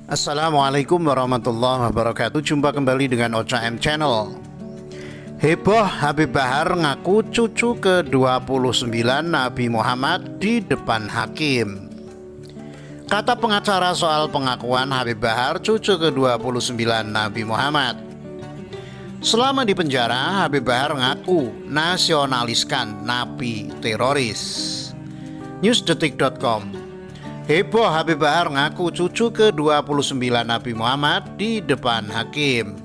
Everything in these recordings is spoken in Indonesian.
Assalamualaikum warahmatullahi wabarakatuh. Jumpa kembali dengan Ocha M Channel. Heboh Habib Bahar ngaku cucu ke-29 Nabi Muhammad di depan hakim. Kata pengacara soal pengakuan Habib Bahar cucu ke-29 Nabi Muhammad. Selama di penjara, Habib Bahar ngaku nasionaliskan napi teroris. Newsdetik.com. Heboh Habib Bahar ngaku cucu ke-29 Nabi Muhammad di depan hakim.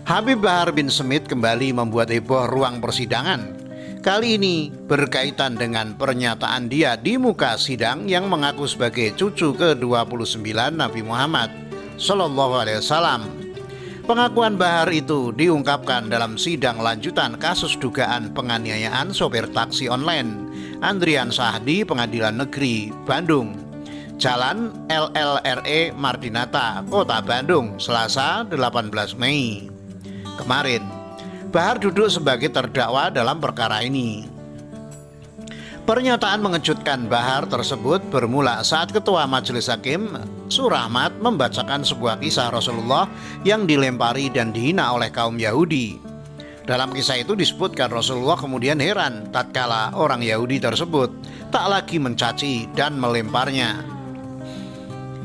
Habib Bahar bin Smith kembali membuat heboh ruang persidangan. Kali ini berkaitan dengan pernyataan dia di muka sidang yang mengaku sebagai cucu ke-29 Nabi Muhammad Sallallahu Alaihi Wasallam. Pengakuan Bahar itu diungkapkan dalam sidang lanjutan kasus dugaan penganiayaan sopir taksi online Andrian Syah di Pengadilan Negeri Bandung, Jalan LLRE Mardinata, Kota Bandung, Selasa 18 Mei kemarin. Bahar duduk sebagai terdakwa dalam perkara ini. Pernyataan mengejutkan Bahar tersebut bermula saat Ketua Majelis Hakim Surahmat membacakan sebuah kisah Rasulullah yang dilempari dan dihina oleh kaum Yahudi. Dalam kisah itu disebutkan Rasulullah kemudian heran tatkala orang Yahudi tersebut tak lagi mencaci dan melemparnya.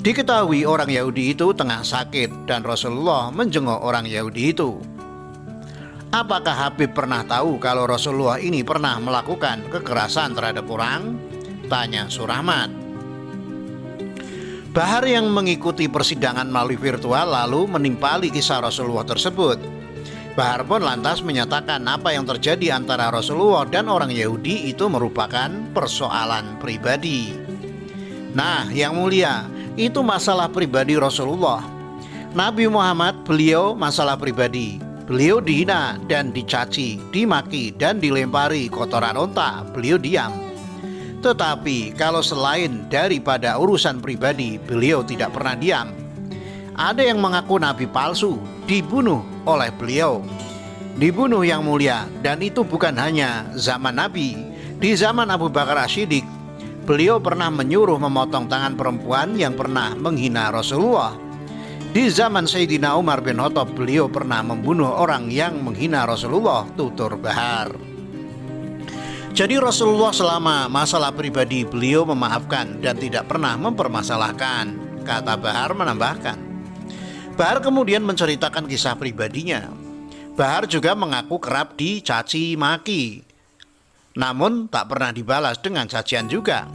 Diketahui orang Yahudi itu tengah sakit dan Rasulullah menjenguk orang Yahudi itu. Apakah Habib pernah tahu kalau Rasulullah ini pernah melakukan kekerasan terhadap orang? Tanya Surahmat. Bahar yang mengikuti persidangan melalui virtual lalu menimpali kisah Rasulullah tersebut. Bahar pun lantas menyatakan apa yang terjadi antara Rasulullah dan orang Yahudi itu merupakan persoalan pribadi. Nah, yang mulia, itu masalah pribadi Rasulullah. Nabi Muhammad, beliau masalah pribadi. Beliau dihina dan dicaci, dimaki dan dilempari kotoran unta, beliau diam. Tetapi kalau selain daripada urusan pribadi, beliau tidak pernah diam. Ada yang mengaku nabi palsu, dibunuh oleh beliau. Dibunuh yang mulia, dan itu bukan hanya zaman Nabi. Di zaman Abu Bakar As-Siddiq, beliau pernah menyuruh memotong tangan perempuan yang pernah menghina Rasulullah. Di zaman Sayyidina Umar bin Khattab, beliau pernah membunuh orang yang menghina Rasulullah, tutur Bahar. Jadi Rasulullah selama masalah pribadi beliau memaafkan dan tidak pernah mempermasalahkan, kata Bahar menambahkan. Bahar kemudian menceritakan kisah pribadinya. Bahar juga mengaku kerap dicaci maki, namun tak pernah dibalas dengan cacian juga.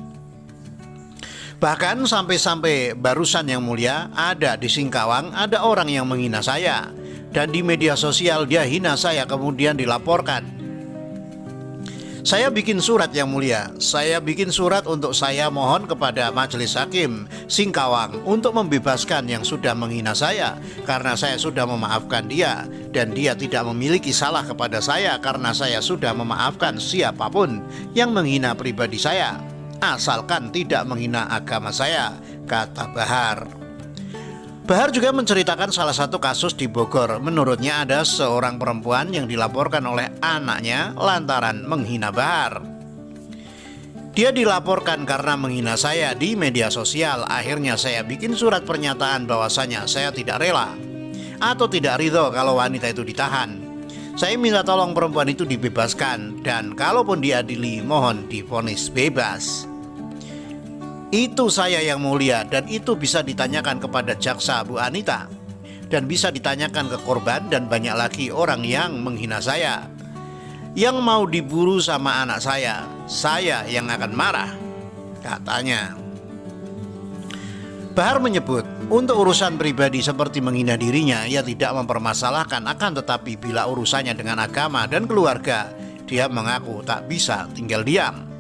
Bahkan sampai-sampai barusan yang mulia ada di Singkawang ada orang yang menghina saya, dan di media sosial dia hina saya kemudian dilaporkan. Saya bikin surat yang mulia, saya bikin surat untuk saya mohon kepada Majelis Hakim Singkawang untuk membebaskan yang sudah menghina saya karena saya sudah memaafkan dia dan dia tidak memiliki salah kepada saya karena saya sudah memaafkan siapapun yang menghina pribadi saya asalkan tidak menghina agama saya, kata Bahar. Bahar juga menceritakan salah satu kasus di Bogor. Menurutnya ada seorang perempuan yang dilaporkan oleh anaknya lantaran menghina Bahar. Dia dilaporkan karena menghina saya di media sosial. Akhirnya saya bikin surat pernyataan bahwasanya saya tidak rela atau tidak ridho kalau wanita itu ditahan. Saya minta tolong perempuan itu dibebaskan dan kalaupun diadili mohon divonis bebas. Itu saya yang mulia dan itu bisa ditanyakan kepada jaksa Bu Anita dan bisa ditanyakan ke korban dan banyak lagi orang yang menghina saya. Yang mau diburu sama anak saya yang akan marah, katanya. Bahar menyebut untuk urusan pribadi seperti menghina dirinya ia tidak mempermasalahkan, akan tetapi bila urusannya dengan agama dan keluarga dia mengaku tak bisa tinggal diam.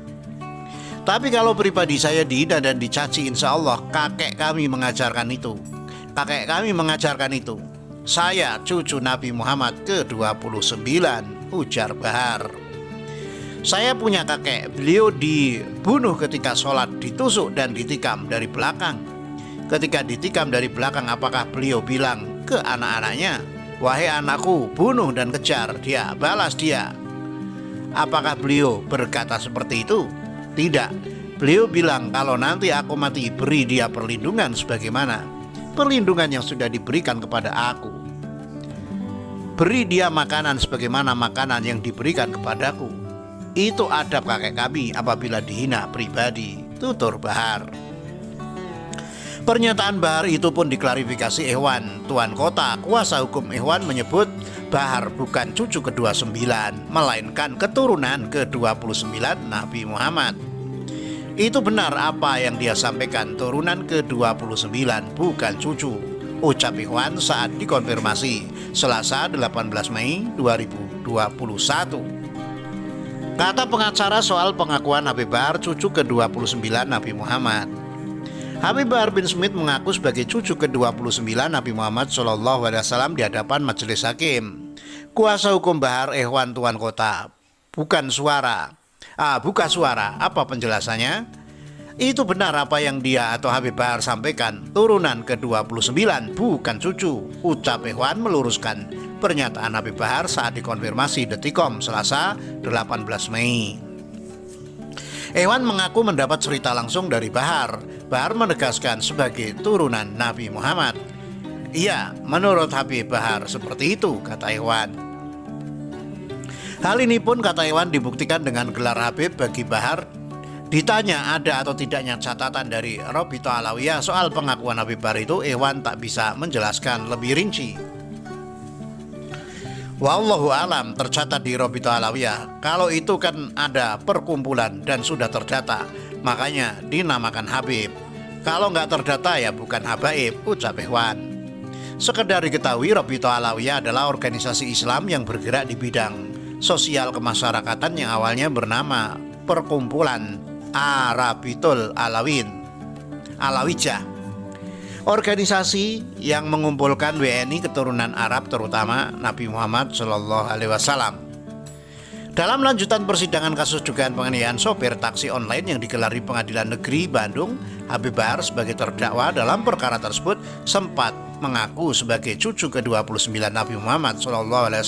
Tapi kalau pribadi saya dihina dan dicaci, insya Allah kakek kami mengajarkan itu. Kakek kami mengajarkan itu. Saya cucu Nabi Muhammad ke-29, ujar Bahar. Saya punya kakek, beliau dibunuh ketika sholat, ditusuk dan ditikam dari belakang. Ketika ditikam dari belakang, apakah beliau bilang ke anak-anaknya, wahai anakku, bunuh dan kejar dia, balas dia? Apakah beliau berkata seperti itu? Tidak. Beliau bilang, kalau nanti aku mati, beri dia perlindungan sebagaimana perlindungan yang sudah diberikan kepada aku. Beri dia makanan sebagaimana makanan yang diberikan kepadaku. Itu adab kakek kami apabila dihina pribadi, tutur Bahar. Pernyataan Bahar itu pun diklarifikasi Ikhwan. Tuan Kota, kuasa hukum Ikhwan, menyebut Bahar bukan cucu ke-29, melainkan keturunan ke-29 Nabi Muhammad. Itu benar apa yang dia sampaikan, turunan ke-29 bukan cucu, ucap Ikhwan saat dikonfirmasi Selasa 18 Mei 2021. Kata pengacara soal pengakuan Habib Bahar cucu ke-29 Nabi Muhammad. Habib Bahar bin Smith mengaku sebagai cucu ke-29 Nabi Muhammad SAW di hadapan majelis hakim. Kuasa hukum Bahar, Ikhwan Tuan Kota, buka suara. Apa penjelasannya? Itu benar apa yang dia atau Habib Bahar sampaikan, turunan ke-29 bukan cucu, ucap Ikhwan meluruskan pernyataan Habib Bahar saat dikonfirmasi Detikcom Selasa 18 Mei. Ikhwan mengaku mendapat cerita langsung dari Bahar. Bahar menegaskan sebagai turunan Nabi Muhammad. Iya, menurut Habib Bahar seperti itu, kata Ikhwan. Hal ini pun, kata Ikhwan, dibuktikan dengan gelar Habib bagi Bahar. Ditanya ada atau tidaknya catatan dari Robito Alawiyah soal pengakuan Habib Bahar itu, Ikhwan tak bisa menjelaskan lebih rinci. Wallahu alam, tercatat di Robito Alawiyah. Kalau itu kan ada perkumpulan dan sudah terdata, makanya dinamakan Habib. Kalau nggak terdata ya bukan habaib, ucap Ikhwan. Sekedar diketahui, Robito Alawiyah adalah organisasi Islam yang bergerak di bidang sosial kemasyarakatan yang awalnya bernama Perkumpulan Arabitul Alawijah. Organisasi yang mengumpulkan WNI keturunan Arab, terutama Nabi Muhammad SAW. Dalam lanjutan persidangan kasus dugaan penganiayaan sopir taksi online yang digelar di Pengadilan Negeri Bandung, Habib Bahar sebagai terdakwa dalam perkara tersebut sempat mengaku sebagai cucu ke-29 Nabi Muhammad SAW.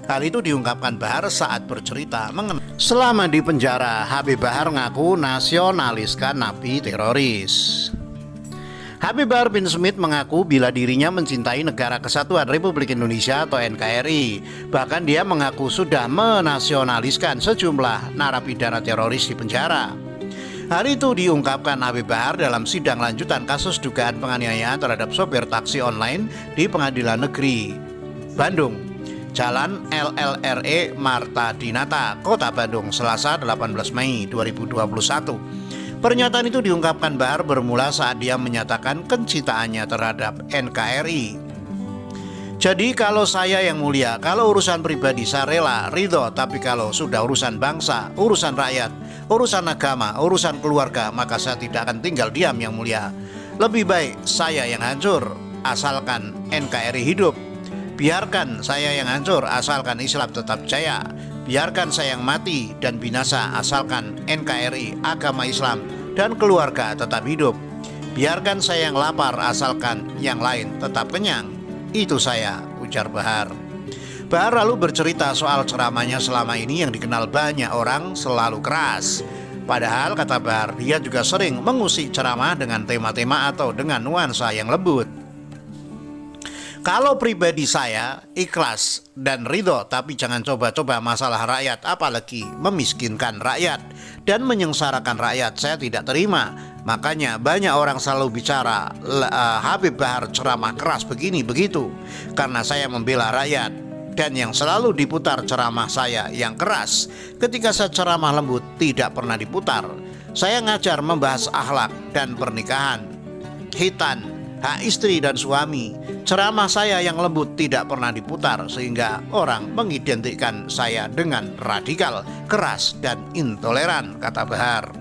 Hal itu diungkapkan Bahar saat bercerita mengenai selama di penjara. Habib Bahar ngaku nasionaliskan napi teroris. Habib Bahar bin Smith mengaku bila dirinya mencintai Negara Kesatuan Republik Indonesia atau NKRI. Bahkan dia mengaku sudah menasionaliskan sejumlah narapidana teroris di penjara. Hal itu diungkapkan Habib Bahar dalam sidang lanjutan kasus dugaan penganiayaan terhadap sopir taksi online di Pengadilan Negeri Bandung, Jalan LLRE Marta Dinata, Kota Bandung, Selasa 18 Mei 2021. Pernyataan itu diungkapkan Bahar bermula saat dia menyatakan kecintaannya terhadap NKRI. Jadi kalau saya yang mulia, kalau urusan pribadi saya rela, ridho, tapi kalau sudah urusan bangsa, urusan rakyat, urusan agama, urusan keluarga, maka saya tidak akan tinggal diam yang mulia. Lebih baik saya yang hancur, asalkan NKRI hidup. Biarkan saya yang hancur, asalkan Islam tetap jaya. Biarkan saya yang mati dan binasa, asalkan NKRI, agama Islam, dan keluarga tetap hidup. Biarkan saya yang lapar, asalkan yang lain tetap kenyang. Itu saya, ujar Bahar. Bahar lalu bercerita soal ceramahnya selama ini yang dikenal banyak orang selalu keras. Padahal, kata Bahar, dia juga sering mengusik ceramah dengan tema-tema atau dengan nuansa yang lembut. Kalau pribadi saya ikhlas dan ridho, tapi jangan coba-coba masalah rakyat, apalagi memiskinkan rakyat dan menyengsarakan rakyat, saya tidak terima. Makanya banyak orang selalu bicara Habib Bahar ceramah keras begini begitu, karena saya membela rakyat. Dan yang selalu diputar ceramah saya yang keras, ketika saya ceramah lembut tidak pernah diputar. Saya ngajar membahas akhlak dan pernikahan, khitan, hak istri dan suami. Ceramah saya yang lembut tidak pernah diputar, sehingga orang mengidentikan saya dengan radikal, keras, dan intoleran, kata Bahar.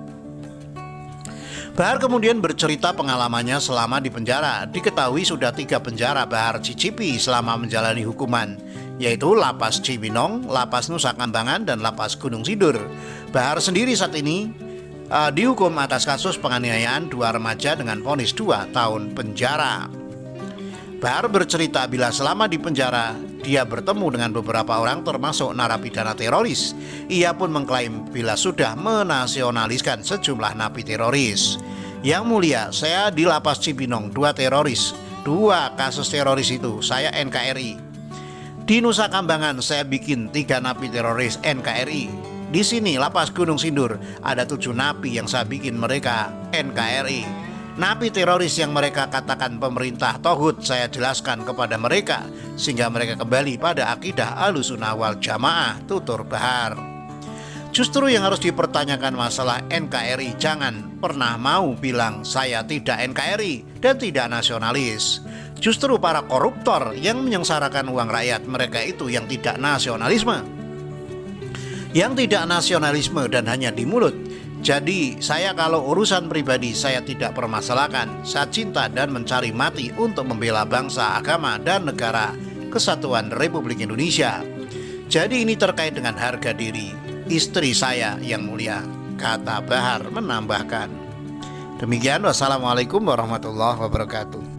Bahar kemudian bercerita pengalamannya selama di penjara. Diketahui sudah 3 penjara Bahar cicipi selama menjalani hukuman, yaitu Lapas Cibinong, Lapas Nusa Kambangan, dan Lapas Gunung Sindur. Bahar sendiri saat ini dihukum atas kasus penganiayaan 2 remaja dengan vonis 2 tahun penjara. Bahar bercerita bila selama di penjara Dia bertemu dengan beberapa orang termasuk narapidana teroris. Ia pun mengklaim bila sudah menasionaliskan sejumlah napi teroris. Yang mulia, saya di lapas Cibinong, 2 kasus teroris itu, saya NKRI. Di Nusa Kambangan saya bikin 3 napi teroris NKRI. Di sini lapas Gunung Sindur ada 7 napi yang saya bikin mereka NKRI. Napi teroris yang mereka katakan pemerintah Tohut saya jelaskan kepada mereka sehingga mereka kembali pada akidah Ahlussunnah wal Jamaah, tutur Bahar. Justru yang harus dipertanyakan masalah NKRI, jangan pernah mau bilang saya tidak NKRI dan tidak nasionalis. Justru para koruptor yang menyengsarakan uang rakyat, mereka itu yang tidak nasionalisme. Yang tidak nasionalisme dan hanya di mulut. Jadi saya kalau urusan pribadi saya tidak permasalahkan. Saya cinta dan mencari mati untuk membela bangsa, agama, dan negara kesatuan Republik Indonesia. Jadi ini terkait dengan harga diri istri saya yang mulia, kata Bahar menambahkan. Demikian, wassalamualaikum warahmatullahi wabarakatuh.